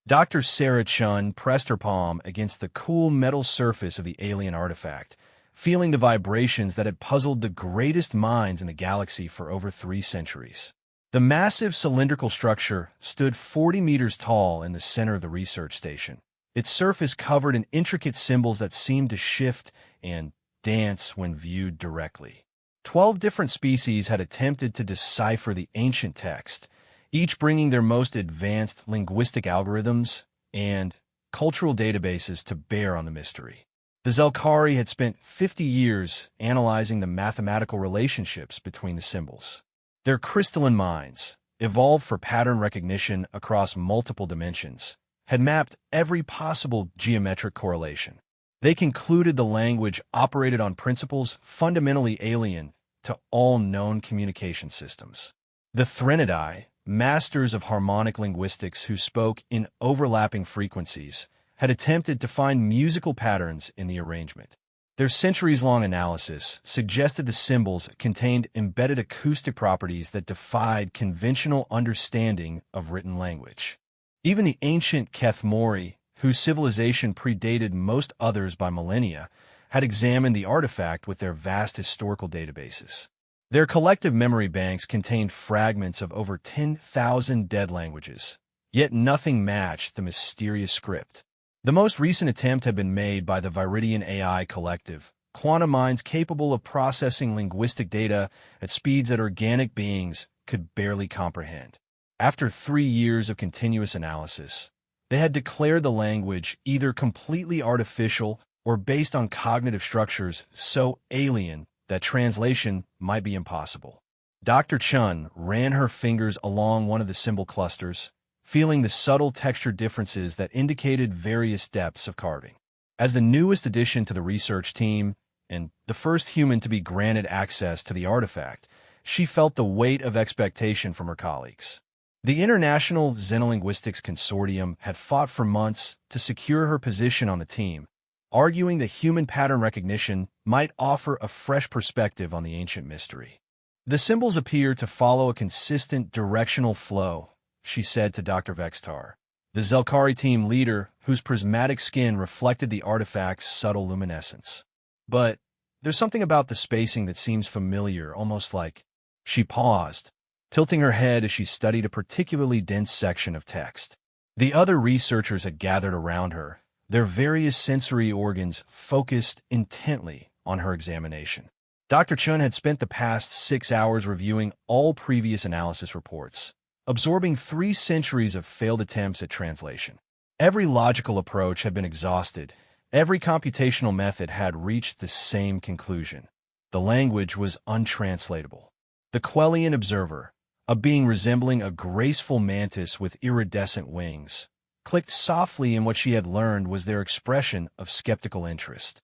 Dr. Sarah Chun pressed her palm against the cool metal surface of the alien artifact, feeling the vibrations that had puzzled the greatest minds in the galaxy for over 3 centuries. The massive cylindrical structure stood 40 meters tall in the center of the research station, its surface covered in intricate symbols that seemed to shift and dance when viewed directly. 12 different species had attempted to decipher the ancient text, each bringing their most advanced linguistic algorithms and cultural databases to bear on the mystery. The Zelkari had spent 50 years analyzing the mathematical relationships between the symbols. Their crystalline minds, evolved for pattern recognition across multiple dimensions, had mapped every possible geometric correlation. They concluded the language operated on principles fundamentally alien to all known communication systems. The Threnodidae, masters of harmonic linguistics who spoke in overlapping frequencies, had attempted to find musical patterns in the arrangement. Their centuries-long analysis suggested the symbols contained embedded acoustic properties that defied conventional understanding of written language. Even the ancient Kethmori, whose civilization predated most others by millennia, had examined the artifact with their vast historical databases. Their collective memory banks contained fragments of over 10,000 dead languages, yet nothing matched the mysterious script. The most recent attempt had been made by the Viridian AI Collective, quantum minds capable of processing linguistic data at speeds that organic beings could barely comprehend. After 3 years of continuous analysis, they had declared the language either completely artificial or based on cognitive structures so alien that translation might be impossible. Dr. Chun ran her fingers along one of the symbol clusters, feeling the subtle texture differences that indicated various depths of carving. As the newest addition to the research team and the first human to be granted access to the artifact, she felt the weight of expectation from her colleagues. The International Xenolinguistics Consortium had fought for months to secure her position on the team, arguing that human pattern recognition might offer a fresh perspective on the ancient mystery. The symbols appear to follow a consistent directional flow, she said to Dr. Vextar, the Zelkari team leader whose prismatic skin reflected the artifact's subtle luminescence. But there's something about the spacing that seems familiar, almost like... She paused, tilting her head as she studied a particularly dense section of text. The other researchers had gathered around her, their various sensory organs focused intently on her examination. Dr. Chun had spent the past 6 hours reviewing all previous analysis reports, absorbing 3 centuries of failed attempts at translation. Every logical approach had been exhausted. Every computational method had reached the same conclusion. The language was untranslatable. The Quellian observer, a being resembling a graceful mantis with iridescent wings, clicked softly in what she had learned was their expression of skeptical interest.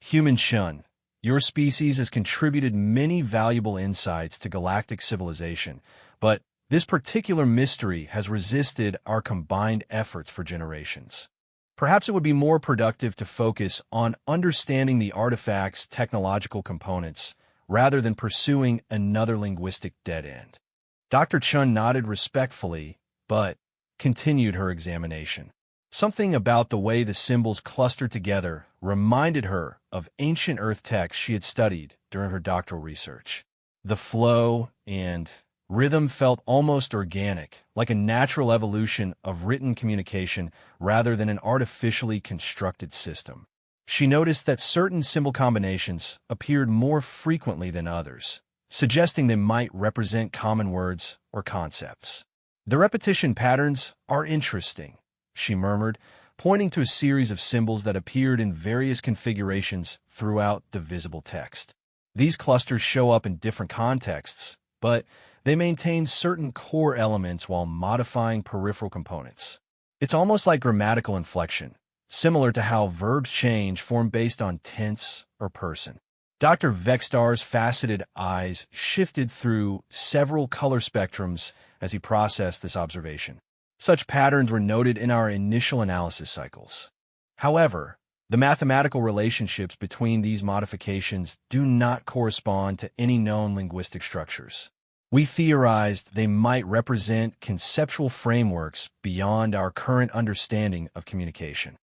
Human Chun, your species has contributed many valuable insights to galactic civilization, but this particular mystery has resisted our combined efforts for generations. Perhaps it would be more productive to focus on understanding the artifact's technological components rather than pursuing another linguistic dead end. Dr. Chun nodded respectfully, but continued her examination. Something about the way the symbols clustered together reminded her of ancient Earth texts she had studied during her doctoral research. The flow and rhythm felt almost organic, like a natural evolution of written communication rather than an artificially constructed system. She noticed that certain symbol combinations appeared more frequently than others, suggesting they might represent common words or concepts. The repetition patterns are interesting, she murmured, pointing to a series of symbols that appeared in various configurations throughout the visible text. These clusters show up in different contexts, but they maintain certain core elements while modifying peripheral components. It's almost like grammatical inflection, similar to how verbs change form based on tense or person. Dr. Vextar's faceted eyes shifted through several color spectrums as he processed this observation. Such patterns were noted in our initial analysis cycles. However, the mathematical relationships between these modifications do not correspond to any known linguistic structures. We theorized they might represent conceptual frameworks beyond our current understanding of communication.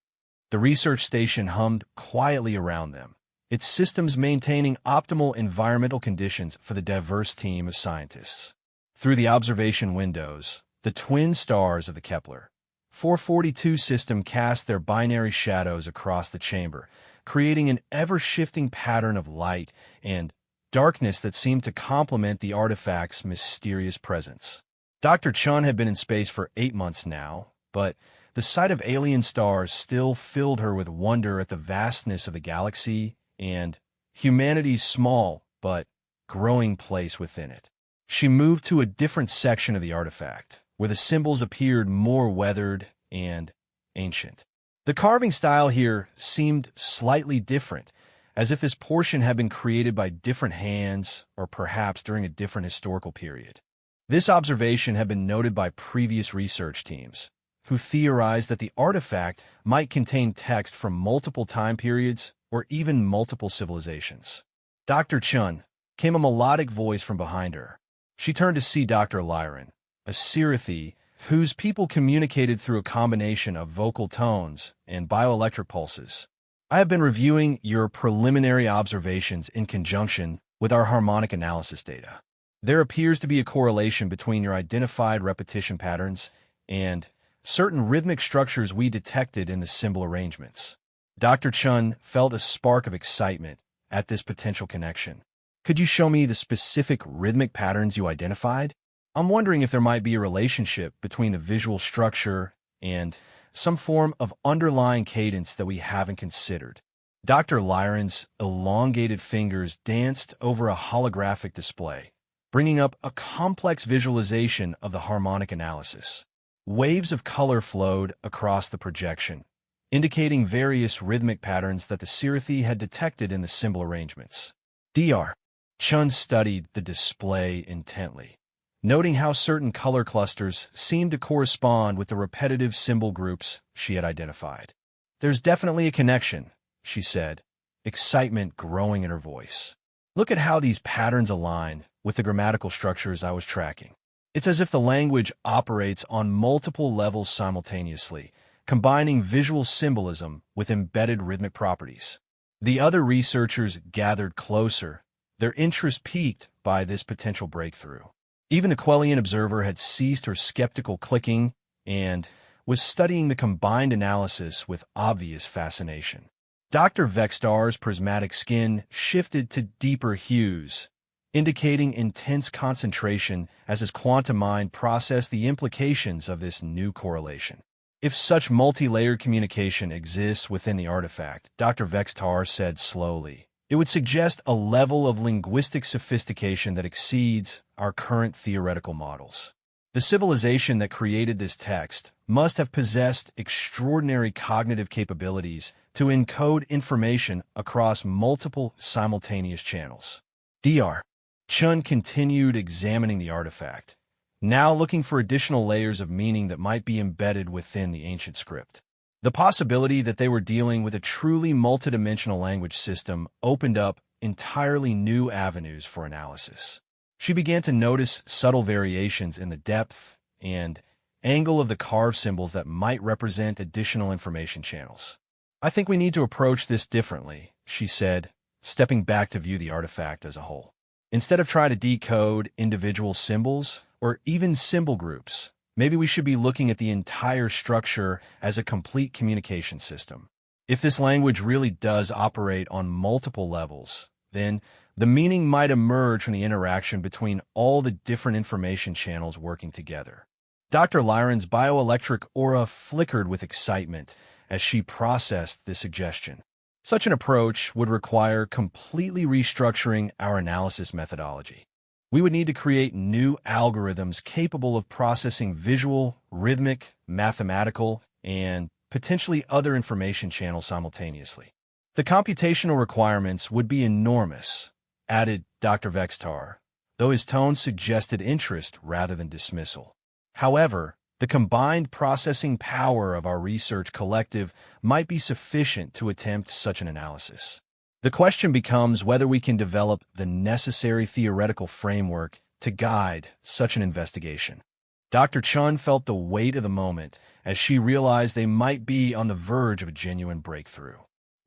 The research station hummed quietly around them, its systems maintaining optimal environmental conditions for the diverse team of scientists. Through the observation windows, the twin stars of the Kepler 442 system cast their binary shadows across the chamber, creating an ever-shifting pattern of light and darkness that seemed to complement the artifact's mysterious presence. Dr. Chun had been in space for 8 months now, but the sight of alien stars still filled her with wonder at the vastness of the galaxy and humanity's small but growing place within it. She moved to a different section of the artifact, where the symbols appeared more weathered and ancient. The carving style here seemed slightly different, as if this portion had been created by different hands or perhaps during a different historical period. This observation had been noted by previous research teams, who theorized that the artifact might contain text from multiple time periods or even multiple civilizations. Dr. Chun, came a melodic voice from behind her. She turned to see Dr. Lyran, a Sirathi whose people communicated through a combination of vocal tones and bioelectric pulses. I have been reviewing your preliminary observations in conjunction with our harmonic analysis data. There appears to be a correlation between your identified repetition patterns and certain rhythmic structures we detected in the symbol arrangements. Dr. Chun felt a spark of excitement at this potential connection. Could you show me the specific rhythmic patterns you identified? I'm wondering if there might be a relationship between the visual structure and some form of underlying cadence that we haven't considered. Dr. Lyran's elongated fingers danced over a holographic display, bringing up a complex visualization of the harmonic analysis. Waves of color flowed across the projection, indicating various rhythmic patterns that the Sirathi had detected in the symbol arrangements. Dr. Chun studied the display intently, noting how certain color clusters seemed to correspond with the repetitive symbol groups she had identified. There's definitely a connection, she said, excitement growing in her voice. Look at how these patterns align with the grammatical structures I was tracking. It's as if the language operates on multiple levels simultaneously, combining visual symbolism with embedded rhythmic properties. The other researchers gathered closer, their interest piqued by this potential breakthrough. Even the Quellian observer had ceased her skeptical clicking and was studying the combined analysis with obvious fascination. Dr. Vextar's prismatic skin shifted to deeper hues, indicating intense concentration as his quantum mind processed the implications of this new correlation. If such multi-layered communication exists within the artifact, Dr. Vextar said slowly, it would suggest a level of linguistic sophistication that exceeds our current theoretical models. The civilization that created this text must have possessed extraordinary cognitive capabilities to encode information across multiple simultaneous channels. Dr. Chun continued examining the artifact, now looking for additional layers of meaning that might be embedded within the ancient script. The possibility that they were dealing with a truly multidimensional language system opened up entirely new avenues for analysis. She began to notice subtle variations in the depth and angle of the carved symbols that might represent additional information channels. I think we need to approach this differently, she said, stepping back to view the artifact as a whole. Instead of trying to decode individual symbols or even symbol groups, maybe we should be looking at the entire structure as a complete communication system. If this language really does operate on multiple levels, then the meaning might emerge from the interaction between all the different information channels working together. Dr. Lyran's bioelectric aura flickered with excitement as she processed this suggestion. Such an approach would require completely restructuring our analysis methodology. We would need to create new algorithms capable of processing visual, rhythmic, mathematical, and potentially other information channels simultaneously. The computational requirements would be enormous, added Dr. Vextar, though his tone suggested interest rather than dismissal. However, the combined processing power of our research collective might be sufficient to attempt such an analysis. The question becomes whether we can develop the necessary theoretical framework to guide such an investigation. Dr. Chun felt the weight of the moment as she realized they might be on the verge of a genuine breakthrough.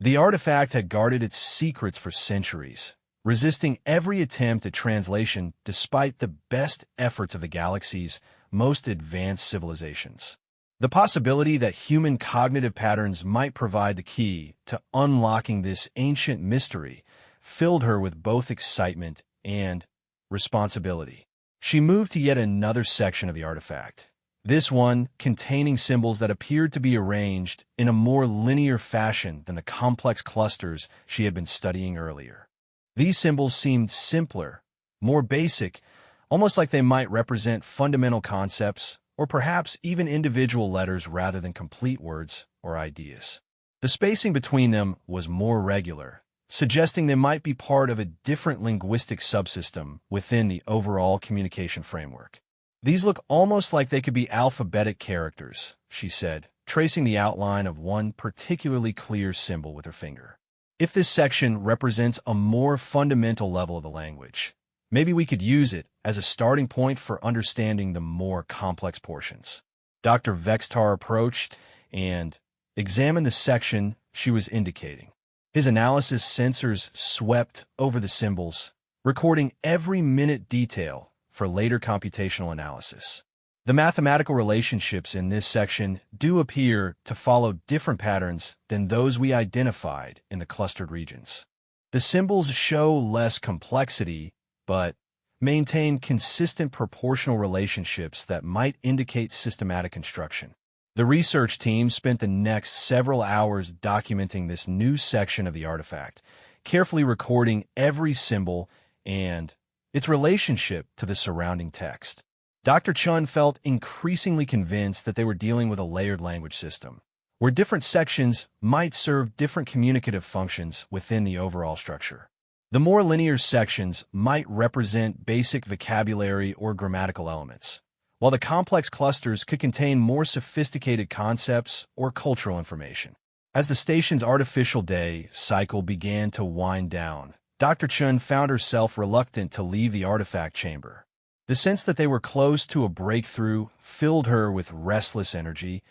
The artifact had guarded its secrets for centuries, resisting every attempt at translation despite the best efforts of the galaxy's most advanced civilizations. The possibility that human cognitive patterns might provide the key to unlocking this ancient mystery filled her with both excitement and responsibility. She moved to yet another section of the artifact, this one containing symbols that appeared to be arranged in a more linear fashion than the complex clusters she had been studying earlier. These symbols seemed simpler, more basic, almost like they might represent fundamental concepts or perhaps even individual letters rather than complete words or ideas. The spacing between them was more regular, suggesting they might be part of a different linguistic subsystem within the overall communication framework. These look almost like they could be alphabetic characters, she said, tracing the outline of one particularly clear symbol with her finger. If this section represents a more fundamental level of the language, maybe we could use it as a starting point for understanding the more complex portions. Dr. Vextar approached and examined the section she was indicating. His analysis sensors swept over the symbols, recording every minute detail for later computational analysis. The mathematical relationships in this section do appear to follow different patterns than those we identified in the clustered regions. The symbols show less complexity, but maintain consistent proportional relationships that might indicate systematic construction. The research team spent the next several hours documenting this new section of the artifact, carefully recording every symbol and its relationship to the surrounding text. Dr. Chun felt increasingly convinced that they were dealing with a layered language system, where different sections might serve different communicative functions within the overall structure. The more linear sections might represent basic vocabulary or grammatical elements, while the complex clusters could contain more sophisticated concepts or cultural information. As the station's artificial day cycle began to wind down, Dr. Chun found herself reluctant to leave the artifact chamber. The sense that they were close to a breakthrough filled her with restless energy,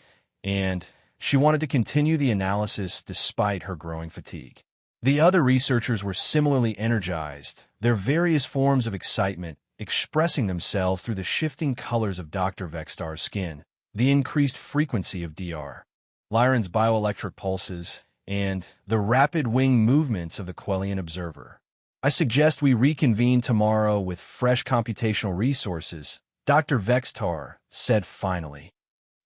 and she wanted to continue the analysis despite her growing fatigue. The other researchers were similarly energized, their various forms of excitement expressing themselves through the shifting colors of Dr. Vextar's skin, the increased frequency of Dr. Lyron's bioelectric pulses, and the rapid wing movements of the Quellian observer. I suggest we reconvene tomorrow with fresh computational resources, Dr. Vextar said finally.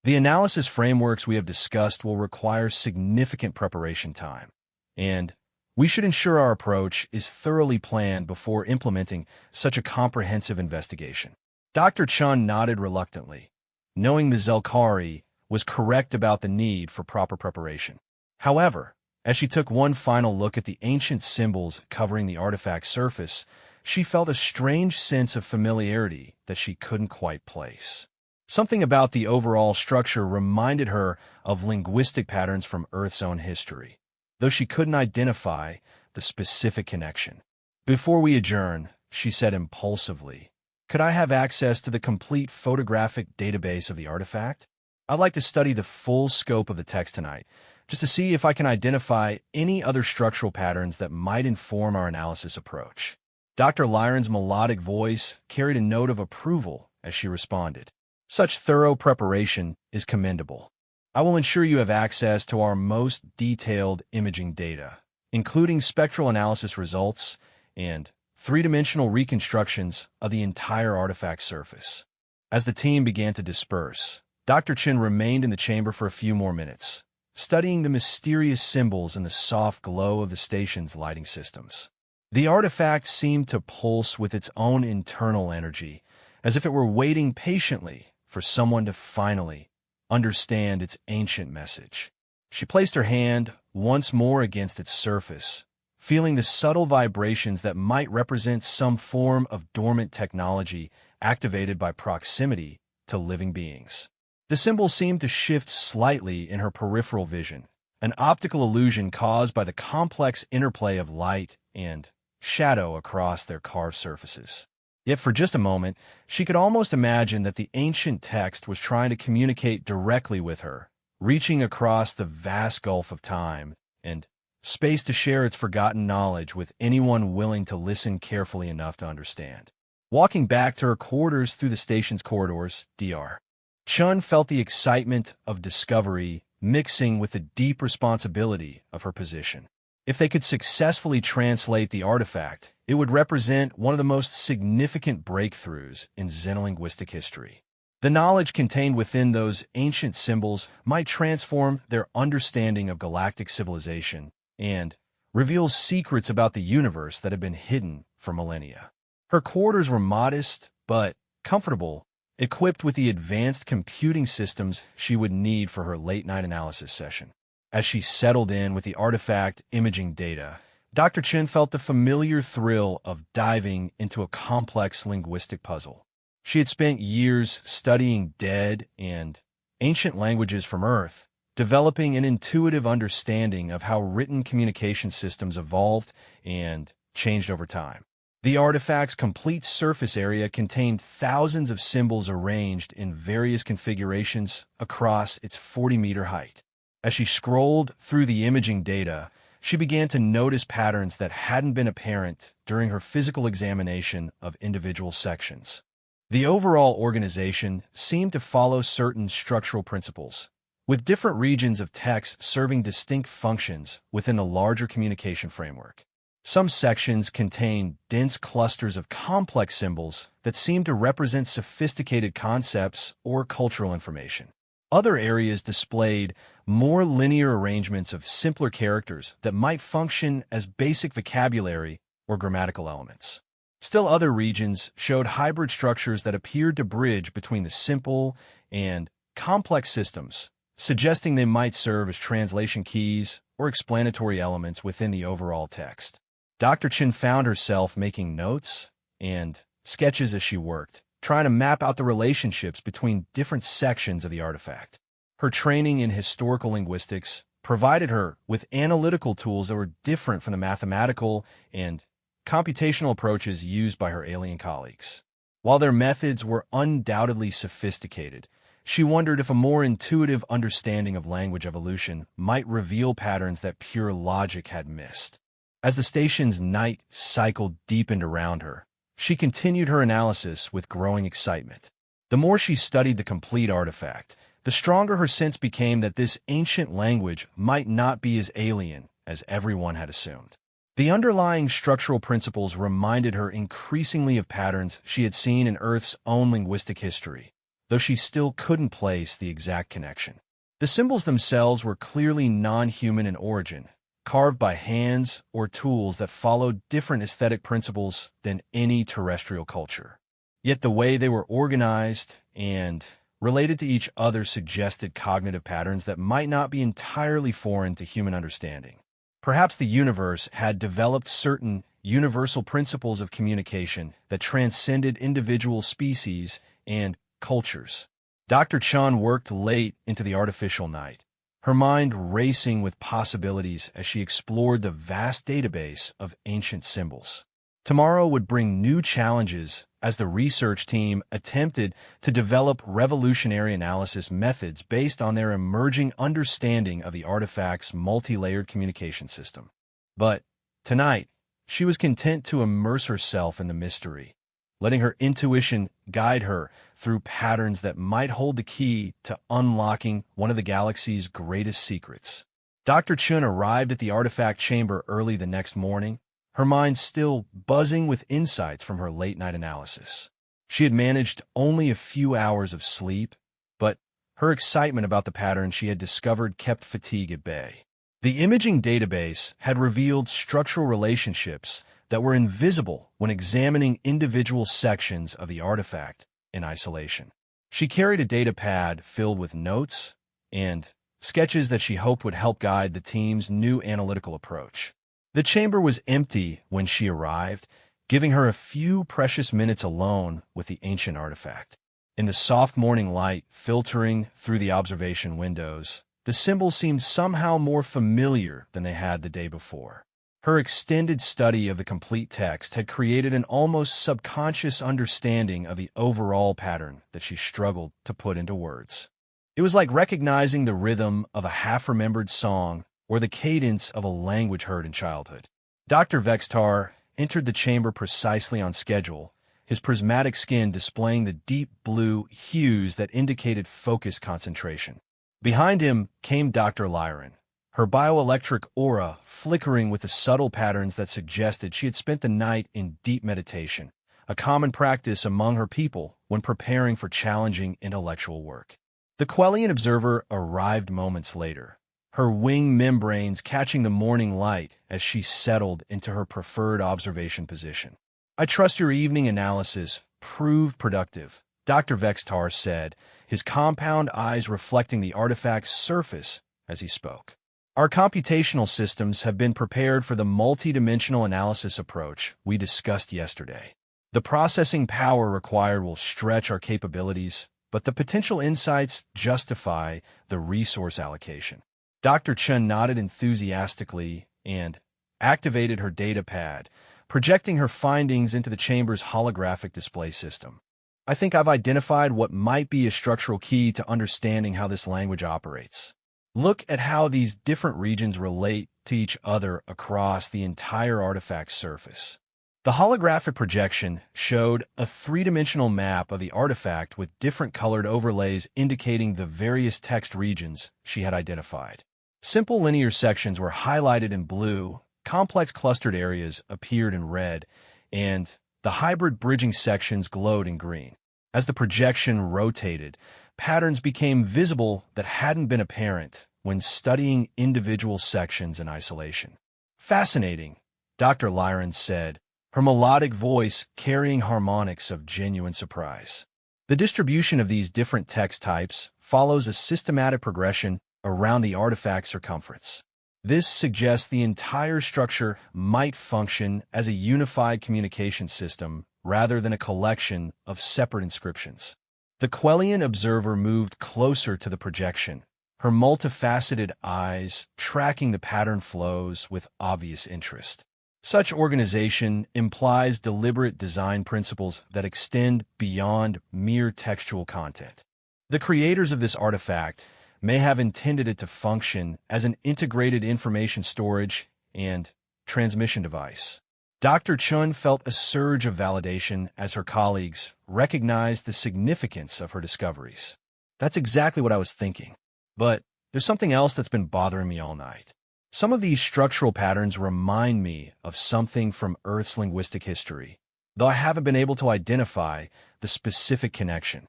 The analysis frameworks we have discussed will require significant preparation time, and we should ensure our approach is thoroughly planned before implementing such a comprehensive investigation. Dr. Chun nodded reluctantly, knowing the Zelkari was correct about the need for proper preparation. However, as she took one final look at the ancient symbols covering the artifact's surface, she felt a strange sense of familiarity that she couldn't quite place. Something about the overall structure reminded her of linguistic patterns from Earth's own history, though she couldn't identify the specific connection. Before we adjourn, she said impulsively, could I have access to the complete photographic database of the artifact? I'd like to study the full scope of the text tonight, just to see if I can identify any other structural patterns that might inform our analysis approach. Dr. Lyron's melodic voice carried a note of approval as she responded. Such thorough preparation is commendable. I will ensure you have access to our most detailed imaging data, including spectral analysis results and three-dimensional reconstructions of the entire artifact surface. As the team began to disperse, Dr. Chin remained in the chamber for a few more minutes, studying the mysterious symbols in the soft glow of the station's lighting systems. The artifact seemed to pulse with its own internal energy, as if it were waiting patiently for someone to finally understand its ancient message. She placed her hand once more against its surface, feeling the subtle vibrations that might represent some form of dormant technology activated by proximity to living beings. The symbol seemed to shift slightly in her peripheral vision, an optical illusion caused by the complex interplay of light and shadow across their carved surfaces. Yet for just a moment, she could almost imagine that the ancient text was trying to communicate directly with her, reaching across the vast gulf of time and space to share its forgotten knowledge with anyone willing to listen carefully enough to understand. Walking back to her quarters through the station's corridors, Dr. Chun felt the excitement of discovery mixing with the deep responsibility of her position. If they could successfully translate the artifact, it would represent one of the most significant breakthroughs in xenolinguistic history. The knowledge contained within those ancient symbols might transform their understanding of galactic civilization and reveal secrets about the universe that had been hidden for millennia. Her quarters were modest but comfortable, equipped with the advanced computing systems she would need for her late-night analysis session. As she settled in with the artifact imaging data, Dr. Chen felt the familiar thrill of diving into a complex linguistic puzzle. She had spent years studying dead and ancient languages from Earth, developing an intuitive understanding of how written communication systems evolved and changed over time. The artifact's complete surface area contained thousands of symbols arranged in various configurations across its 40-meter height. As she scrolled through the imaging data, she began to notice patterns that hadn't been apparent during her physical examination of individual sections. The overall organization seemed to follow certain structural principles, with different regions of text serving distinct functions within the larger communication framework. Some sections contained dense clusters of complex symbols that seemed to represent sophisticated concepts or cultural information. Other areas displayed more linear arrangements of simpler characters that might function as basic vocabulary or grammatical elements. Still other regions showed hybrid structures that appeared to bridge between the simple and complex systems, suggesting they might serve as translation keys or explanatory elements within the overall text. Dr. Chin found herself making notes and sketches as she worked, trying to map out the relationships between different sections of the artifact. Her training in historical linguistics provided her with analytical tools that were different from the mathematical and computational approaches used by her alien colleagues. While their methods were undoubtedly sophisticated, she wondered if a more intuitive understanding of language evolution might reveal patterns that pure logic had missed. As the station's night cycled deepened around her, she continued her analysis with growing excitement. The more she studied the complete artifact, the stronger her sense became that this ancient language might not be as alien as everyone had assumed. The underlying structural principles reminded her increasingly of patterns she had seen in Earth's own linguistic history, though she still couldn't place the exact connection. The symbols themselves were clearly non-human in origin, carved by hands or tools that followed different aesthetic principles than any terrestrial culture. Yet the way they were organized and related to each other suggested cognitive patterns that might not be entirely foreign to human understanding. Perhaps the universe had developed certain universal principles of communication that transcended individual species and cultures. Dr. Chan worked late into the artificial night, her mind racing with possibilities as she explored the vast database of ancient symbols. Tomorrow would bring new challenges as the research team attempted to develop revolutionary analysis methods based on their emerging understanding of the artifact's multi-layered communication system. But tonight, she was content to immerse herself in the mystery, letting her intuition guide her through patterns that might hold the key to unlocking one of the galaxy's greatest secrets. Dr. Chun arrived at the artifact chamber early the next morning, her mind still buzzing with insights from her late-night analysis. She had managed only a few hours of sleep, but her excitement about the pattern she had discovered kept fatigue at bay. The imaging database had revealed structural relationships that were invisible when examining individual sections of the artifact in isolation. She carried a data pad filled with notes and sketches that she hoped would help guide the team's new analytical approach. The chamber was empty when she arrived, giving her a few precious minutes alone with the ancient artifact. In the soft morning light filtering through the observation windows, the symbols seemed somehow more familiar than they had the day before. Her extended study of the complete text had created an almost subconscious understanding of the overall pattern that she struggled to put into words. It was like recognizing the rhythm of a half-remembered song or the cadence of a language heard in childhood. Dr. Vextar entered the chamber precisely on schedule, his prismatic skin displaying the deep blue hues that indicated focused concentration. Behind him came Dr. Lyran, her bioelectric aura flickering with the subtle patterns that suggested she had spent the night in deep meditation, a common practice among her people when preparing for challenging intellectual work. The Quellian observer arrived moments later, her wing membranes catching the morning light as she settled into her preferred observation position. "I trust your evening analysis proved productive," Dr. Vextar said, his compound eyes reflecting the artifact's surface as he spoke. "Our computational systems have been prepared for the multidimensional analysis approach we discussed yesterday. The processing power required will stretch our capabilities, but the potential insights justify the resource allocation." Dr. Chen nodded enthusiastically and activated her data pad, projecting her findings into the chamber's holographic display system. "I think I've identified what might be a structural key to understanding how this language operates. Look at how these different regions relate to each other across the entire artifact's surface." The holographic projection showed a three-dimensional map of the artifact with different colored overlays indicating the various text regions she had identified. Simple linear sections were highlighted in blue, complex clustered areas appeared in red, and the hybrid bridging sections glowed in green. As the projection rotated, patterns became visible that hadn't been apparent when studying individual sections in isolation. "Fascinating," Dr. Lyran said, her melodic voice carrying harmonics of genuine surprise. "The distribution of these different text types follows a systematic progression around the artifact's circumference. This suggests the entire structure might function as a unified communication system rather than a collection of separate inscriptions." The Quellian observer moved closer to the projection, her multifaceted eyes tracking the pattern flows with obvious interest. Such organization implies deliberate design principles that extend beyond mere textual content. The creators of this artifact may have intended it to function as an integrated information storage and transmission device. Dr. Chun felt a surge of validation as her colleagues recognized the significance of her discoveries. "That's exactly what I was thinking. But there's something else that's been bothering me all night. Some of these structural patterns remind me of something from Earth's linguistic history, though I haven't been able to identify the specific connection."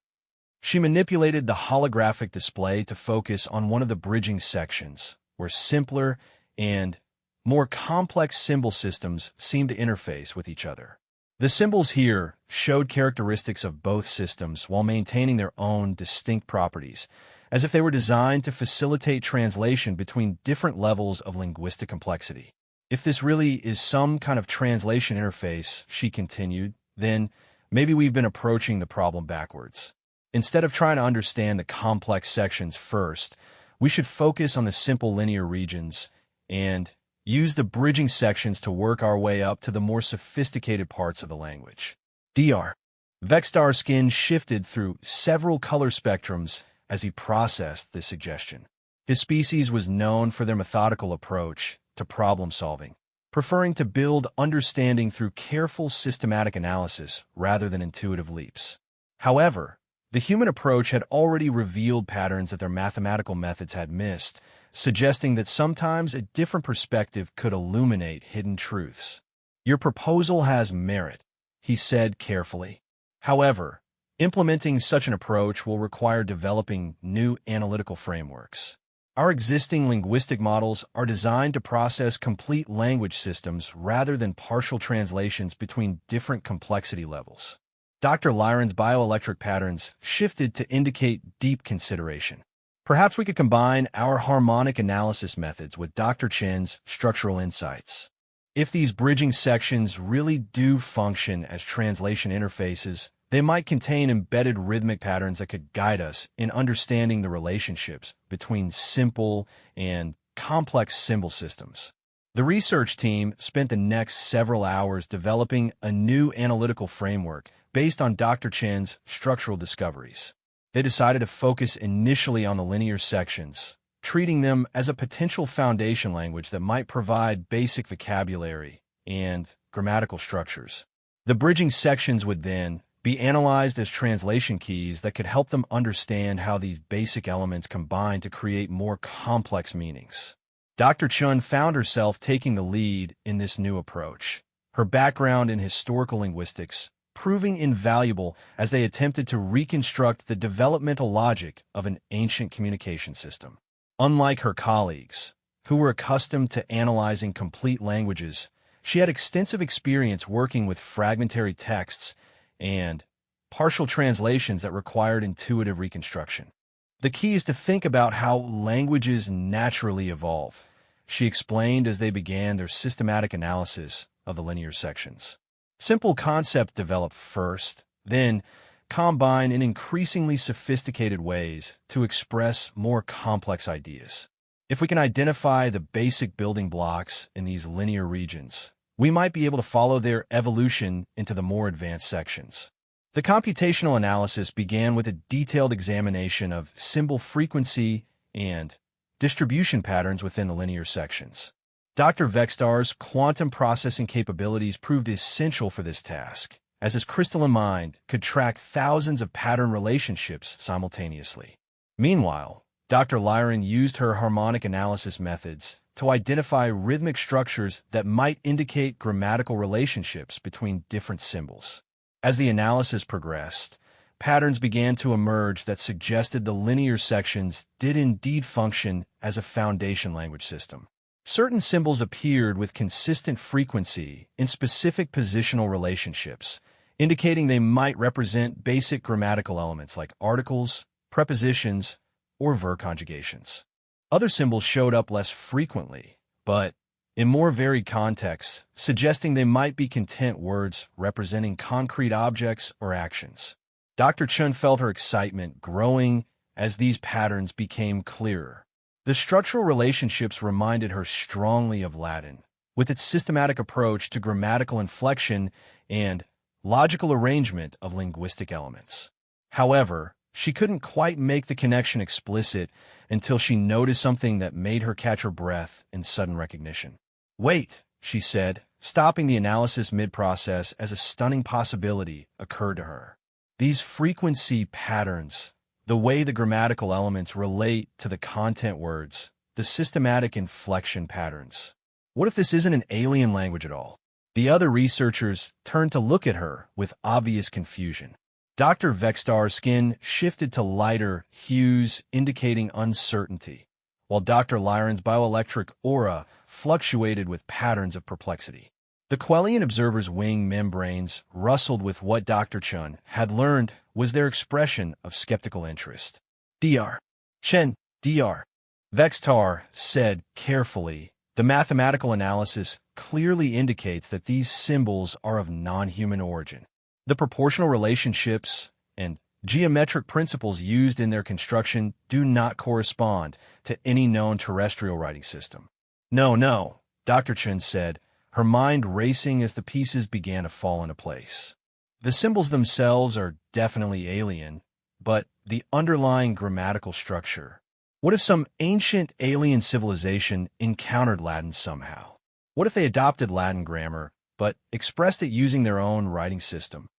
She manipulated the holographic display to focus on one of the bridging sections, where simpler and more complex symbol systems seemed to interface with each other. The symbols here showed characteristics of both systems while maintaining their own distinct properties, as if they were designed to facilitate translation between different levels of linguistic complexity. "If this really is some kind of translation interface," she continued, "then maybe we've been approaching the problem backwards. Instead of trying to understand the complex sections first, we should focus on the simple linear regions and use the bridging sections to work our way up to the more sophisticated parts of the language." Dr. Vextar's skin shifted through several color spectrums as he processed this suggestion. His species was known for their methodical approach to problem solving, preferring to build understanding through careful systematic analysis rather than intuitive leaps. However, the human approach had already revealed patterns that their mathematical methods had missed, suggesting that sometimes a different perspective could illuminate hidden truths. "Your proposal has merit," he said carefully. "However, implementing such an approach will require developing new analytical frameworks. Our existing linguistic models are designed to process complete language systems rather than partial translations between different complexity levels." Dr. Lyran's bioelectric patterns shifted to indicate deep consideration. "Perhaps we could combine our harmonic analysis methods with Dr. Chen's structural insights. If these bridging sections really do function as translation interfaces, they might contain embedded rhythmic patterns that could guide us in understanding the relationships between simple and complex symbol systems." The research team spent the next several hours developing a new analytical framework based on Dr. Chen's structural discoveries. They decided to focus initially on the linear sections, treating them as a potential foundation language that might provide basic vocabulary and grammatical structures. The bridging sections would then be analyzed as translation keys that could help them understand how these basic elements combine to create more complex meanings. Dr. Chun found herself taking the lead in this new approach, her background in historical linguistics proving invaluable as they attempted to reconstruct the developmental logic of an ancient communication system. Unlike her colleagues, who were accustomed to analyzing complete languages, she had extensive experience working with fragmentary texts and partial translations that required intuitive reconstruction. The key is to think about how languages naturally evolve, she explained as they began their systematic analysis of the linear sections. Simple concepts develop first, then combine in increasingly sophisticated ways to express more complex ideas. If we can identify the basic building blocks in these linear regions, we might be able to follow their evolution into the more advanced sections. The computational analysis began with a detailed examination of symbol frequency and distribution patterns within the linear sections. Dr. Vextar's quantum processing capabilities proved essential for this task, as his crystalline mind could track thousands of pattern relationships simultaneously. Meanwhile, Dr. Lyron used her harmonic analysis methods to identify rhythmic structures that might indicate grammatical relationships between different symbols. As the analysis progressed, patterns began to emerge that suggested the linear sections did indeed function as a foundation language system. Certain symbols appeared with consistent frequency in specific positional relationships, indicating they might represent basic grammatical elements like articles, prepositions, or verb conjugations. Other symbols showed up less frequently, but in more varied contexts, suggesting they might be content words representing concrete objects or actions. Dr. Chun felt her excitement growing as these patterns became clearer. The structural relationships reminded her strongly of Latin, with its systematic approach to grammatical inflection and logical arrangement of linguistic elements. However, she couldn't quite make the connection explicit until she noticed something that made her catch her breath in sudden recognition. "Wait," she said, stopping the analysis mid-process as a stunning possibility occurred to her. These frequency patterns, the way the grammatical elements relate to the content words, the systematic inflection patterns. What if this isn't an alien language at all? The other researchers turned to look at her with obvious confusion. Dr. Vextar's skin shifted to lighter hues, indicating uncertainty, while Dr. Lyron's bioelectric aura fluctuated with patterns of perplexity. The Quellian observer's wing membranes rustled with what Dr. Chun had learned was their expression of skeptical interest. "Dr. Chen, Dr. Vextar said carefully, the mathematical analysis clearly indicates that these symbols are of non-human origin. The proportional relationships and geometric principles used in their construction do not correspond to any known terrestrial writing system." No, Dr. Chen said, her mind racing as the pieces began to fall into place. The symbols themselves are definitely alien, but the underlying grammatical structure. What if some ancient alien civilization encountered Latin somehow? What if they adopted Latin grammar, but expressed it using their own writing system?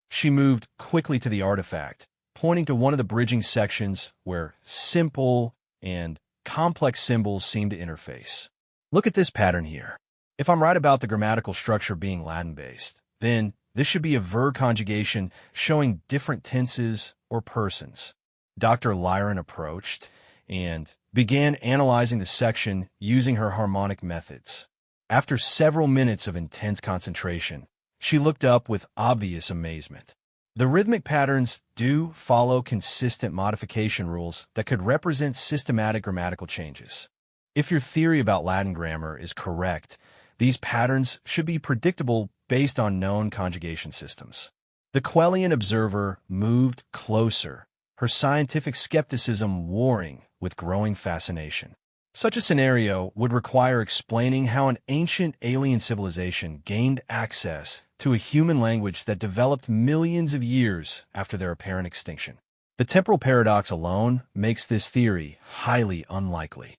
She moved quickly to the artifact, pointing to one of the bridging sections where simple and complex symbols seemed to interface. "Look at this pattern here. If I'm right about the grammatical structure being Latin-based, then this should be a verb conjugation showing different tenses or persons." Dr. Lyron approached and began analyzing the section using her harmonic methods. After several minutes of intense concentration, she looked up with obvious amazement. The rhythmic patterns do follow consistent modification rules that could represent systematic grammatical changes. If your theory about Latin grammar is correct, these patterns should be predictable based on known conjugation systems. The Quellian observer moved closer, her scientific skepticism warring with growing fascination. Such a scenario would require explaining how an ancient alien civilization gained access to a human language that developed millions of years after their apparent extinction. The temporal paradox alone makes this theory highly unlikely.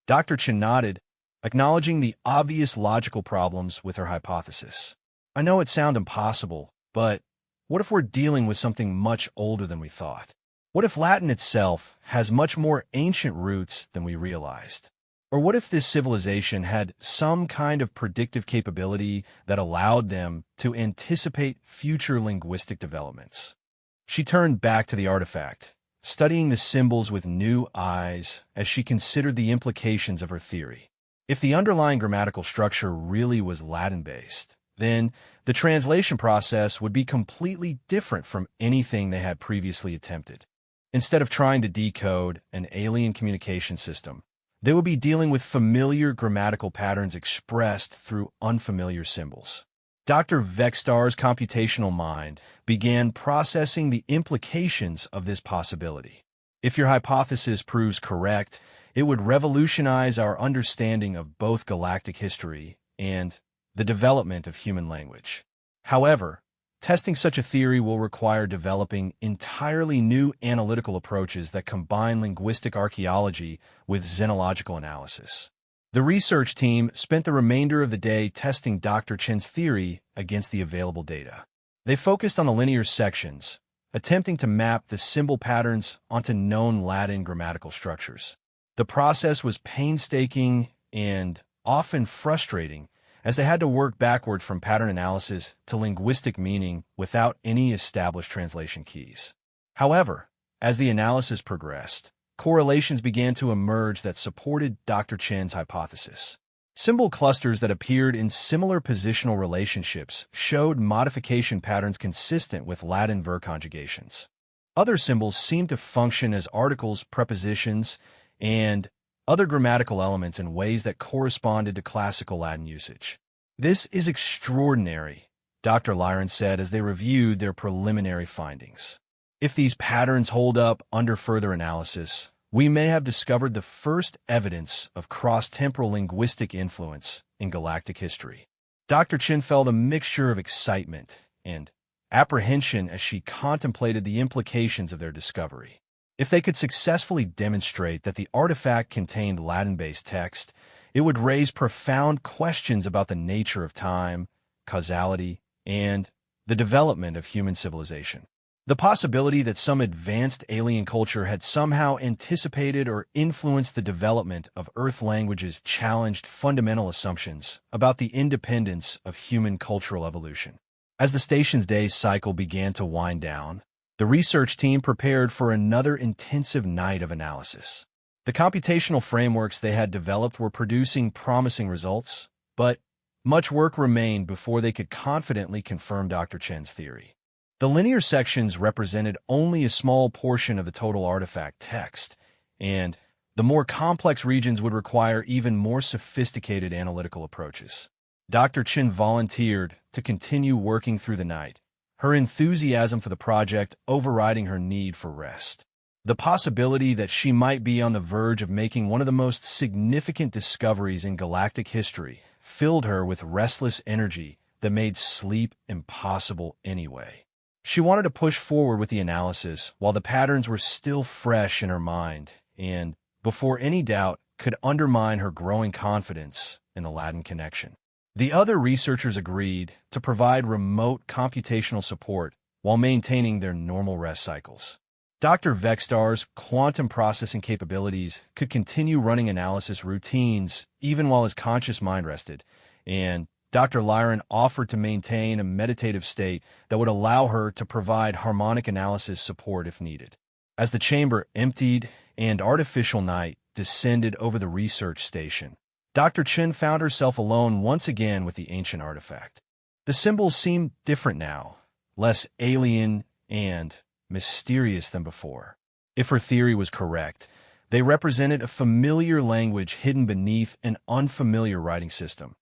Dr. Chen nodded, acknowledging the obvious logical problems with her hypothesis. I know it sounds impossible, but what if we're dealing with something much older than we thought? What if Latin itself has much more ancient roots than we realized? Or what if this civilization had some kind of predictive capability that allowed them to anticipate future linguistic developments? She turned back to the artifact, studying the symbols with new eyes as she considered the implications of her theory. If the underlying grammatical structure really was Latin-based, then the translation process would be completely different from anything they had previously attempted. Instead of trying to decode an alien communication system, they would be dealing with familiar grammatical patterns expressed through unfamiliar symbols. Dr. Vextar's computational mind began processing the implications of this possibility. If your hypothesis proves correct, it would revolutionize our understanding of both galactic history and the development of human language. However, testing such a theory will require developing entirely new analytical approaches that combine linguistic archaeology with xenological analysis. The research team spent the remainder of the day testing Dr. Chen's theory against the available data. They focused on the linear sections, attempting to map the symbol patterns onto known Latin grammatical structures. The process was painstaking and often frustrating, as they had to work backward from pattern analysis to linguistic meaning without any established translation keys. However, as the analysis progressed, correlations began to emerge that supported Dr. Chen's hypothesis. Symbol clusters that appeared in similar positional relationships showed modification patterns consistent with Latin verb conjugations. Other symbols seemed to function as articles, prepositions, and other grammatical elements in ways that corresponded to classical Latin usage. This is extraordinary, Dr. Lyron said as they reviewed their preliminary findings. If these patterns hold up under further analysis, we may have discovered the first evidence of cross-temporal linguistic influence in galactic history. Dr. Chen felt a mixture of excitement and apprehension as she contemplated the implications of their discovery. If they could successfully demonstrate that the artifact contained Latin-based text, it would raise profound questions about the nature of time, causality, and the development of human civilization. The possibility that some advanced alien culture had somehow anticipated or influenced the development of Earth languages challenged fundamental assumptions about the independence of human cultural evolution. As the station's day cycle began to wind down, the research team prepared for another intensive night of analysis. The computational frameworks they had developed were producing promising results, but much work remained before they could confidently confirm Dr. Chen's theory. The linear sections represented only a small portion of the total artifact text, and the more complex regions would require even more sophisticated analytical approaches. Dr. Chen volunteered to continue working through the night, her enthusiasm for the project overriding her need for rest. The possibility that she might be on the verge of making one of the most significant discoveries in galactic history filled her with restless energy that made sleep impossible anyway. She wanted to push forward with the analysis while the patterns were still fresh in her mind and, before any doubt, could undermine her growing confidence in the Latin connection. The other researchers agreed to provide remote computational support while maintaining their normal rest cycles. Dr. Vextar's quantum processing capabilities could continue running analysis routines even while his conscious mind rested, and Dr. Lyron offered to maintain a meditative state that would allow her to provide harmonic analysis support if needed. As the chamber emptied and artificial night descended over the research station, Dr. Chen found herself alone once again with the ancient artifact. The symbols seemed different now, less alien and mysterious than before. If her theory was correct, they represented a familiar language hidden beneath an unfamiliar writing system,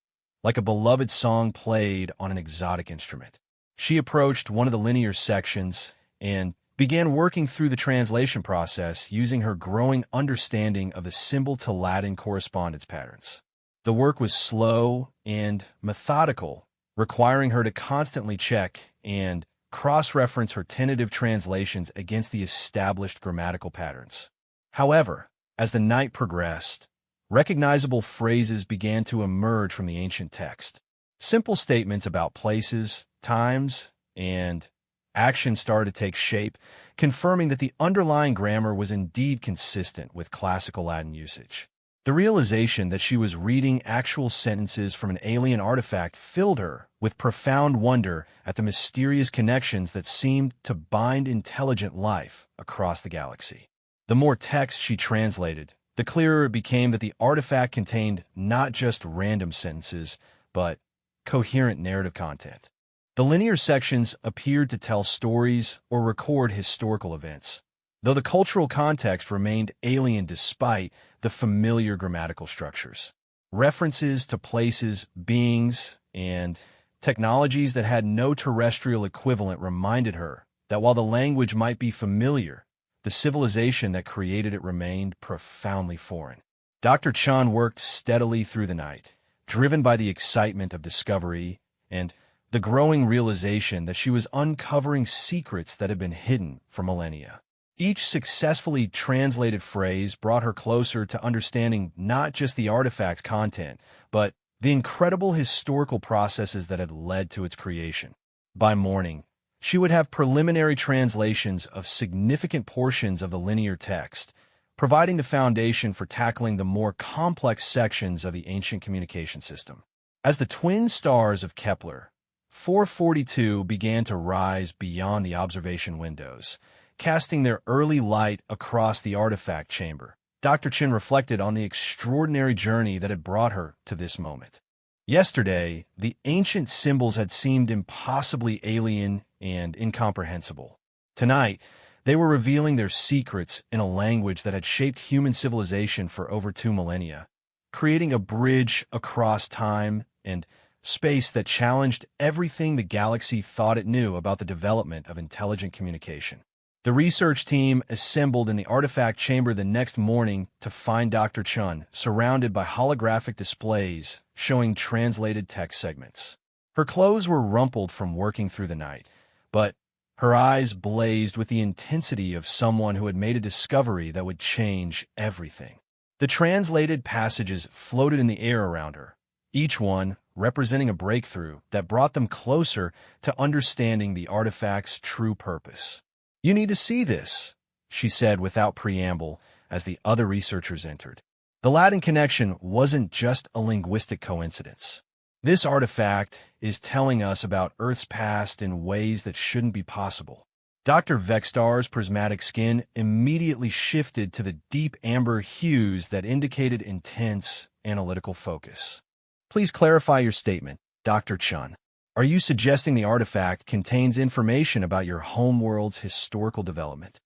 like a beloved song played on an exotic instrument. She approached one of the linear sections and began working through the translation process using her growing understanding of the symbol-to-Latin correspondence patterns. The work was slow and methodical, requiring her to constantly check and cross-reference her tentative translations against the established grammatical patterns. However, as the night progressed, recognizable phrases began to emerge from the ancient text. Simple statements about places, times, and actions started to take shape, confirming that the underlying grammar was indeed consistent with classical Latin usage. The realization that she was reading actual sentences from an alien artifact filled her with profound wonder at the mysterious connections that seemed to bind intelligent life across the galaxy. The more text she translated, the clearer it became that the artifact contained not just random sentences, but coherent narrative content. The linear sections appeared to tell stories or record historical events, though the cultural context remained alien despite the familiar grammatical structures. References to places, beings, and technologies that had no terrestrial equivalent reminded her that while the language might be familiar, the civilization that created it remained profoundly foreign. Dr. Chun worked steadily through the night, driven by the excitement of discovery and the growing realization that she was uncovering secrets that had been hidden for millennia. Each successfully translated phrase brought her closer to understanding not just the artifact's content, but the incredible historical processes that had led to its creation. By morning, she would have preliminary translations of significant portions of the linear text, providing the foundation for tackling the more complex sections of the ancient communication system. As the twin stars of Kepler, 442 began to rise beyond the observation windows, casting their early light across the artifact chamber. Dr. Chin reflected on the extraordinary journey that had brought her to this moment. Yesterday, the ancient symbols had seemed impossibly alien and incomprehensible. Tonight, they were revealing their secrets in a language that had shaped human civilization for over 2 millennia, creating a bridge across time and space that challenged everything the galaxy thought it knew about the development of intelligent communication. The research team assembled in the artifact chamber the next morning to find Dr. Chun surrounded by holographic displays showing translated text segments. Her clothes were rumpled from working through the night, but her eyes blazed with the intensity of someone who had made a discovery that would change everything. The translated passages floated in the air around her, each one representing a breakthrough that brought them closer to understanding the artifact's true purpose. "You need to see this," she said without preamble as the other researchers entered. The Latin connection wasn't just a linguistic coincidence. This artifact is telling us about Earth's past in ways that shouldn't be possible. Dr. Vextar's prismatic skin immediately shifted to the deep amber hues that indicated intense analytical focus. "Please clarify your statement, Dr. Chun. Are you suggesting the artifact contains information about your homeworld's historical development?"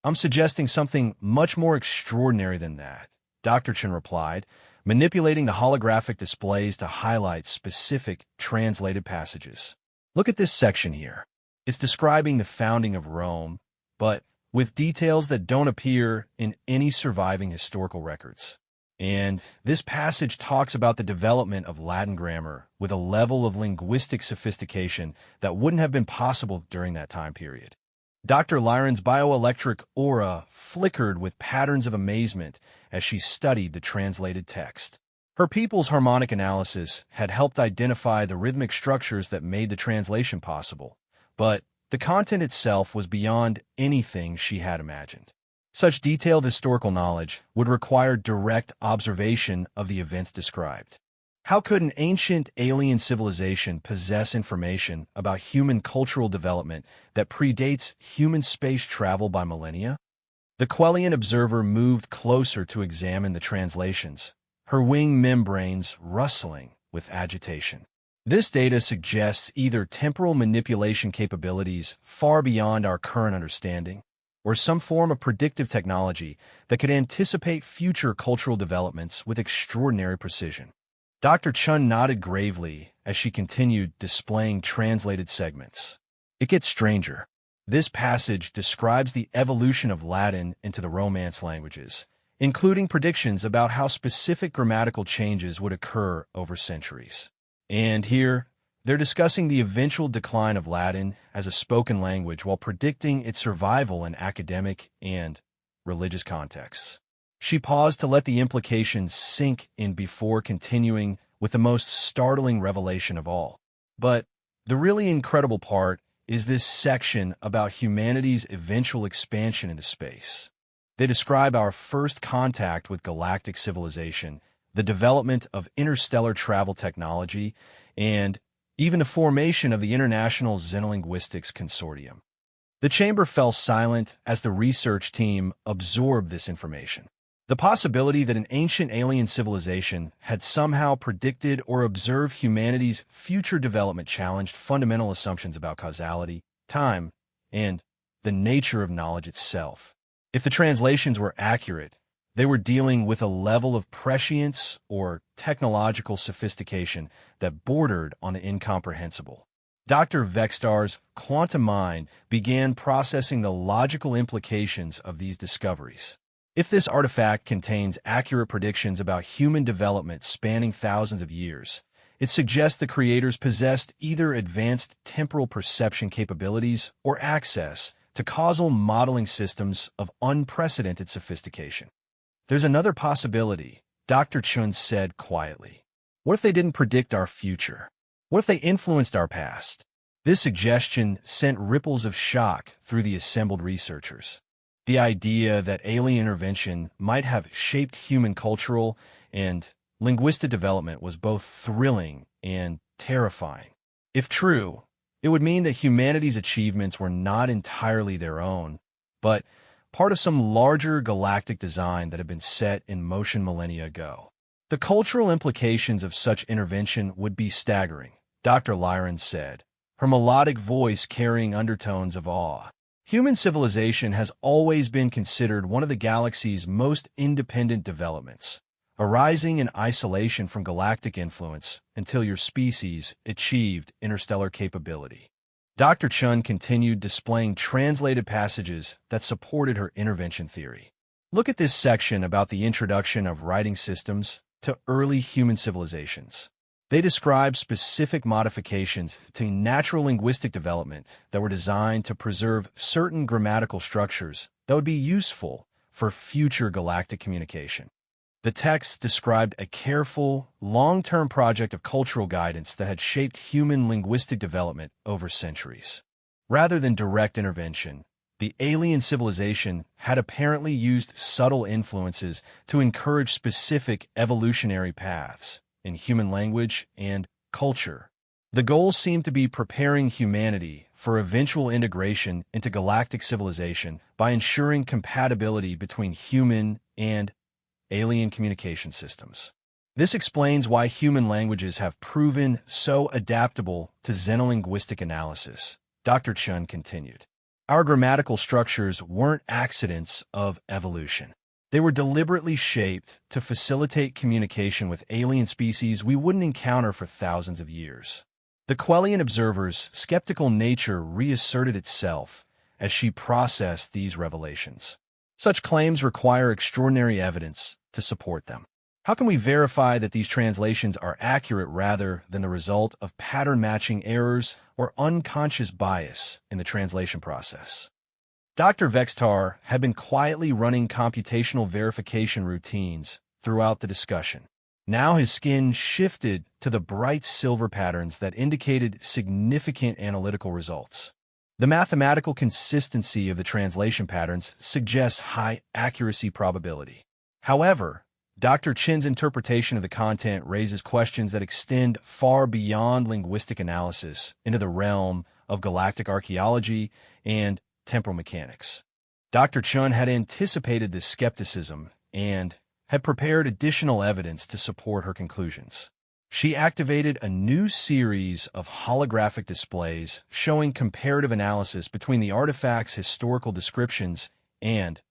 "I'm suggesting something much more extraordinary than that," Dr. Chun replied, manipulating the holographic displays to highlight specific translated passages. "Look at this section here. It's describing the founding of Rome, but with details that don't appear in any surviving historical records. And this passage talks about the development of Latin grammar with a level of linguistic sophistication that wouldn't have been possible during that time period." Dr. Lyron's bioelectric aura flickered with patterns of amazement as she studied the translated text. Her people's harmonic analysis had helped identify the rhythmic structures that made the translation possible, but the content itself was beyond anything she had imagined. Such detailed historical knowledge would require direct observation of the events described. How could an ancient alien civilization possess information about human cultural development that predates human space travel by millennia? The Quellian observer moved closer to examine the translations, her wing membranes rustling with agitation. This data suggests either temporal manipulation capabilities far beyond our current understanding, or some form of predictive technology that could anticipate future cultural developments with extraordinary precision. Dr. Chun nodded gravely as she continued displaying translated segments. "It gets stranger. This passage describes the evolution of Latin into the Romance languages, including predictions about how specific grammatical changes would occur over centuries. And here, they're discussing the eventual decline of Latin as a spoken language while predicting its survival in academic and religious contexts. She paused to let the implications sink in before continuing with the most startling revelation of all. But the really incredible part is this section about humanity's eventual expansion into space. They describe our first contact with galactic civilization, the development of interstellar travel technology, and even the formation of the International Xenolinguistics Consortium. The chamber fell silent as the research team absorbed this information. The possibility that an ancient alien civilization had somehow predicted or observed humanity's future development challenged fundamental assumptions about causality, time, and the nature of knowledge itself. If the translations were accurate, they were dealing with a level of prescience or technological sophistication that bordered on the incomprehensible. Dr. Vextar's quantum mind began processing the logical implications of these discoveries. If this artifact contains accurate predictions about human development spanning thousands of years, it suggests the creators possessed either advanced temporal perception capabilities or access to causal modeling systems of unprecedented sophistication. There's another possibility, Dr. Chun said quietly. What if they didn't predict our future? What if they influenced our past? This suggestion sent ripples of shock through the assembled researchers. The idea that alien intervention might have shaped human cultural and linguistic development was both thrilling and terrifying. If true, it would mean that humanity's achievements were not entirely their own, but part of some larger galactic design that had been set in motion millennia ago. The cultural implications of such intervention would be staggering, Dr. Lyron said, her melodic voice carrying undertones of awe. Human civilization has always been considered one of the galaxy's most independent developments, arising in isolation from galactic influence until your species achieved interstellar capability. Dr. Chun continued displaying translated passages that supported her intervention theory. Look at this section about the introduction of writing systems to early human civilizations. They describe specific modifications to natural linguistic development that were designed to preserve certain grammatical structures that would be useful for future galactic communication. The text described a careful, long-term project of cultural guidance that had shaped human linguistic development over centuries. Rather than direct intervention, the alien civilization had apparently used subtle influences to encourage specific evolutionary paths in human language and culture. The goal seemed to be preparing humanity for eventual integration into galactic civilization by ensuring compatibility between human and alien communication systems. This explains why human languages have proven so adaptable to xenolinguistic analysis, Dr. Chun continued. Our grammatical structures weren't accidents of evolution. They were deliberately shaped to facilitate communication with alien species we wouldn't encounter for thousands of years. The Quellian observer's skeptical nature reasserted itself as she processed these revelations. Such claims require extraordinary evidence to support them. How can we verify that these translations are accurate rather than the result of pattern-matching errors or unconscious bias in the translation process? Dr. Vextar had been quietly running computational verification routines throughout the discussion. Now his skin shifted to the bright silver patterns that indicated significant analytical results. The mathematical consistency of the translation patterns suggests high accuracy probability. However, Dr. Chin's interpretation of the content raises questions that extend far beyond linguistic analysis into the realm of galactic archaeology and temporal mechanics. Dr. Chun had anticipated this skepticism and had prepared additional evidence to support her conclusions. She activated a new series of holographic displays showing comparative analysis between the artifact's historical descriptions and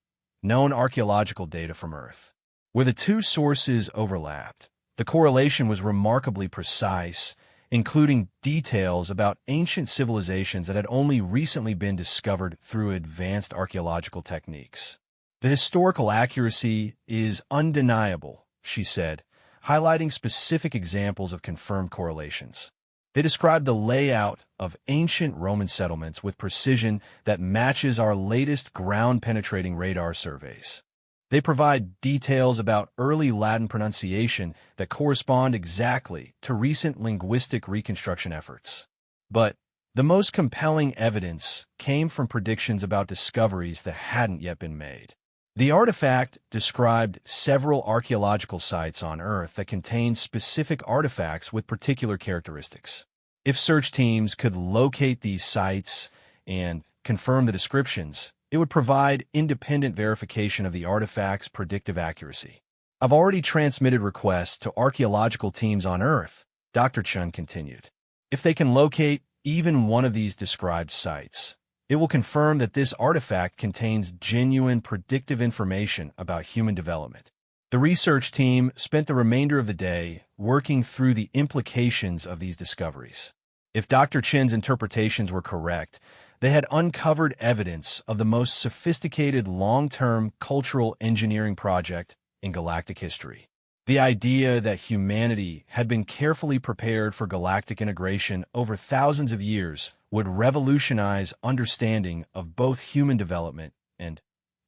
known archaeological data from Earth. Where the two sources overlapped, the correlation was remarkably precise including details about ancient civilizations that had only recently been discovered through advanced archaeological techniques. The historical accuracy is undeniable, she said, highlighting specific examples of confirmed correlations. They describe the layout of ancient Roman settlements with precision that matches our latest ground-penetrating radar surveys. They provide details about early Latin pronunciation that correspond exactly to recent linguistic reconstruction efforts. But the most compelling evidence came from predictions about discoveries that hadn't yet been made. The artifact described several archaeological sites on Earth that contained specific artifacts with particular characteristics. If search teams could locate these sites and confirm the descriptions, it would provide independent verification of the artifact's predictive accuracy. I've already transmitted requests to archaeological teams on Earth, Dr. Chun continued. If they can locate even one of these described sites, it will confirm that this artifact contains genuine predictive information about human development. The research team spent the remainder of the day working through the implications of these discoveries. If Dr. Chen's interpretations were correct, they had uncovered evidence of the most sophisticated long-term cultural engineering project in galactic history. The idea that humanity had been carefully prepared for galactic integration over thousands of years would revolutionize understanding of both human development and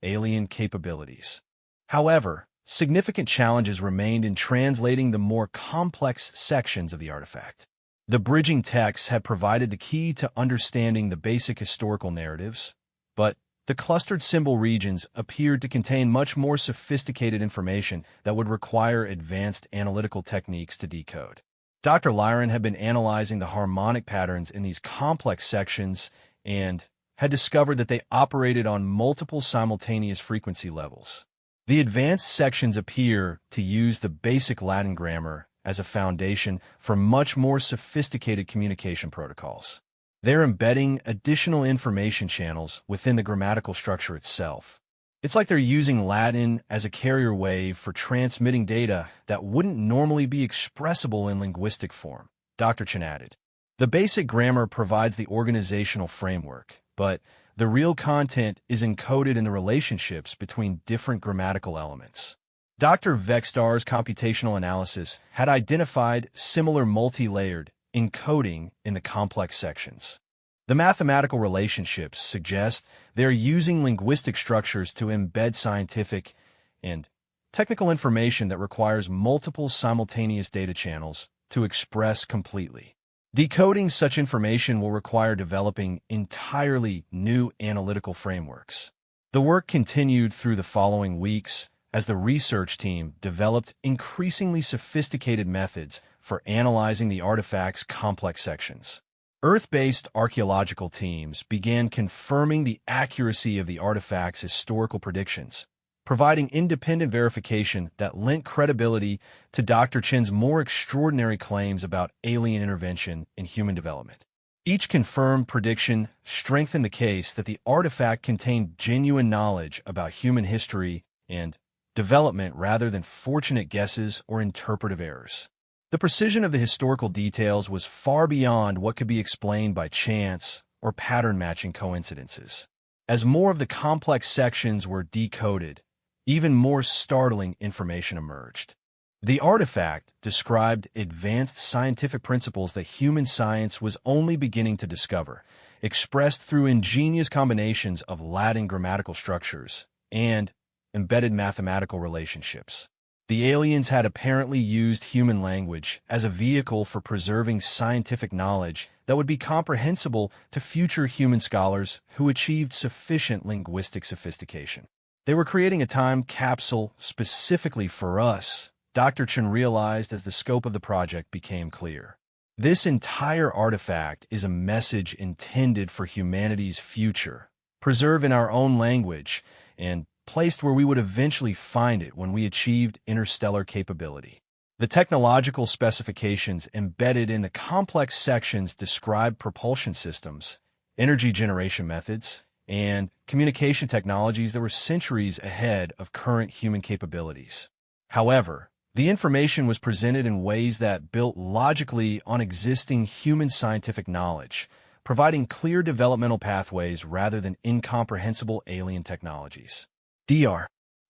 alien capabilities. However, significant challenges remained in translating the more complex sections of the artifact. The bridging texts had provided the key to understanding the basic historical narratives, but the clustered symbol regions appeared to contain much more sophisticated information that would require advanced analytical techniques to decode. Dr. Lyron had been analyzing the harmonic patterns in these complex sections and had discovered that they operated on multiple simultaneous frequency levels. The advanced sections appear to use the basic Latin grammar as a foundation for much more sophisticated communication protocols. They're embedding additional information channels within the grammatical structure itself. It's like they're using Latin as a carrier wave for transmitting data that wouldn't normally be expressible in linguistic form, Dr. Chen added. The basic grammar provides the organizational framework, but the real content is encoded in the relationships between different grammatical elements. Dr. Vextar's computational analysis had identified similar multi-layered encoding in the complex sections. The mathematical relationships suggest they're using linguistic structures to embed scientific and technical information that requires multiple simultaneous data channels to express completely. Decoding such information will require developing entirely new analytical frameworks. The work continued through the following weeks as the research team developed increasingly sophisticated methods for analyzing the artifact's complex sections. Earth-based archaeological teams began confirming the accuracy of the artifact's historical predictions, providing independent verification that lent credibility to Dr. Chen's more extraordinary claims about alien intervention in human development. Each confirmed prediction strengthened the case that the artifact contained genuine knowledge about human history and development rather than fortunate guesses or interpretive errors. The precision of the historical details was far beyond what could be explained by chance or pattern-matching coincidences. As more of the complex sections were decoded, even more startling information emerged. The artifact described advanced scientific principles that human science was only beginning to discover, expressed through ingenious combinations of Latin grammatical structures and embedded mathematical relationships. The aliens had apparently used human language as a vehicle for preserving scientific knowledge that would be comprehensible to future human scholars who achieved sufficient linguistic sophistication. They were creating a time capsule specifically for us, Dr. Chen realized as the scope of the project became clear. This entire artifact is a message intended for humanity's future, preserved in our own language, and placed where we would eventually find it when we achieved interstellar capability. The technological specifications embedded in the complex sections describe propulsion systems, energy generation methods, and communication technologies that were centuries ahead of current human capabilities. However, The information was presented in ways that built logically on existing human scientific knowledge, providing clear developmental pathways rather than incomprehensible alien technologies. Dr.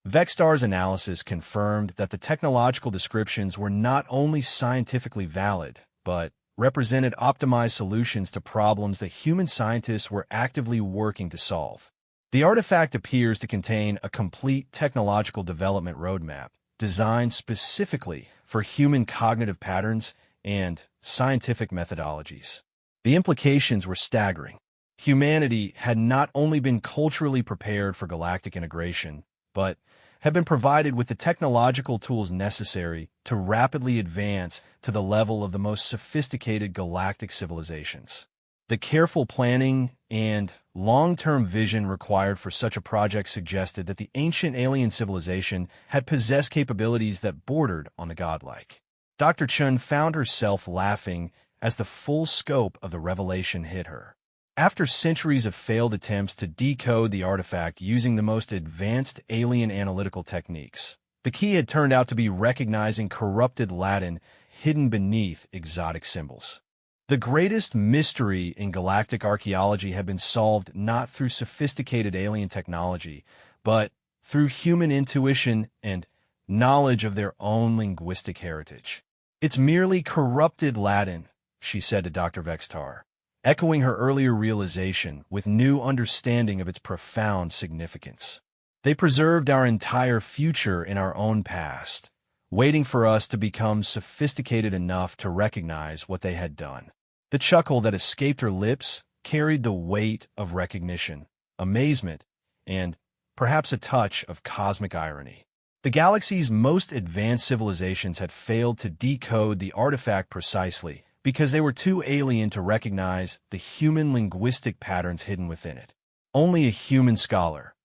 Vextar's analysis confirmed that the technological descriptions were not only scientifically valid, but represented optimized solutions to problems that human scientists were actively working to solve. The artifact appears to contain a complete technological development roadmap, designed specifically for human cognitive patterns and scientific methodologies. The implications were staggering. Humanity had not only been culturally prepared for galactic integration, but had been provided with the technological tools necessary to rapidly advance to the level of the most sophisticated galactic civilizations. The careful planning and long-term vision required for such a project suggested that the ancient alien civilization had possessed capabilities that bordered on the godlike. Dr. Chun found herself laughing as the full scope of the revelation hit her. After centuries of failed attempts to decode the artifact using the most advanced alien analytical techniques, the key had turned out to be recognizing corrupted Latin hidden beneath exotic symbols. The greatest mystery in galactic archaeology had been solved not through sophisticated alien technology, but through human intuition and knowledge of their own linguistic heritage. "It's merely corrupted Latin," she said to Dr. Vextar, echoing her earlier realization with new understanding of its profound significance. "They preserved our entire future in our own past, waiting for us to become sophisticated enough to recognize what they had done." The chuckle that escaped her lips carried the weight of recognition, amazement, and perhaps a touch of cosmic irony. The galaxy's most advanced civilizations had failed to decode the artifact precisely because they were too alien to recognize the human linguistic patterns hidden within it. Only a human scholar,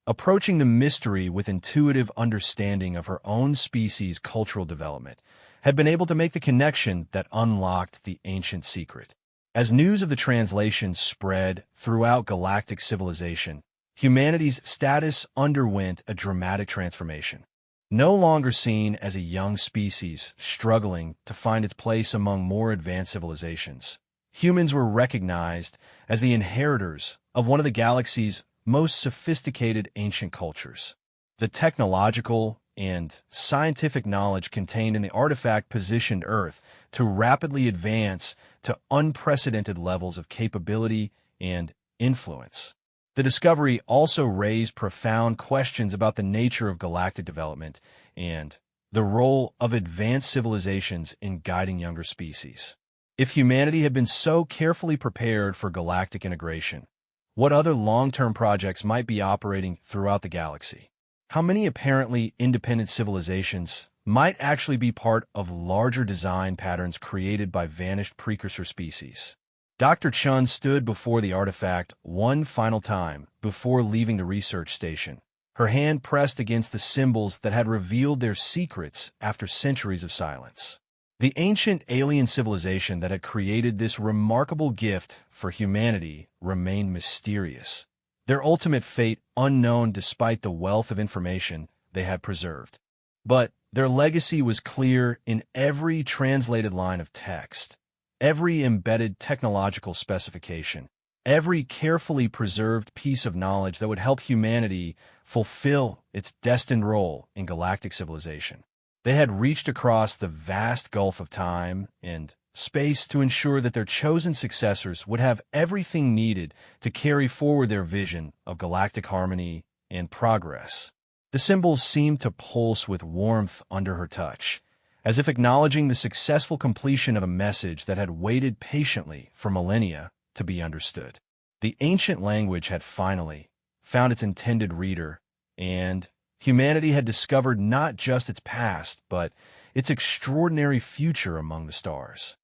approaching the mystery with intuitive understanding of her own species' cultural development, had been able to make the connection that unlocked the ancient secret. As news of the translation spread throughout galactic civilization, humanity's status underwent a dramatic transformation. No longer seen as a young species struggling to find its place among more advanced civilizations, humans were recognized as the inheritors of one of the galaxy's most sophisticated ancient cultures. The technological and scientific knowledge contained in the artifact positioned Earth to rapidly advance to unprecedented levels of capability and influence. The discovery also raised profound questions about the nature of galactic development and the role of advanced civilizations in guiding younger species. If humanity had been so carefully prepared for galactic integration, what other long-term projects might be operating throughout the galaxy? How many apparently independent civilizations might actually be part of larger design patterns created by vanished precursor species? Dr. Chun stood before the artifact one final time before leaving the research station, her hand pressed against the symbols that had revealed their secrets after centuries of silence. The ancient alien civilization that had created this remarkable gift for humanity remained mysterious, their ultimate fate unknown despite the wealth of information they had preserved. But their legacy was clear in every translated line of text, every embedded technological specification, every carefully preserved piece of knowledge that would help humanity fulfill its destined role in galactic civilization. They had reached across the vast gulf of time and space to ensure that their chosen successors would have everything needed to carry forward their vision of galactic harmony and progress. The symbols seemed to pulse with warmth under her touch, as if acknowledging the successful completion of a message that had waited patiently for millennia to be understood. The ancient language had finally found its intended reader, and humanity had discovered not just its past, but its extraordinary future among the stars.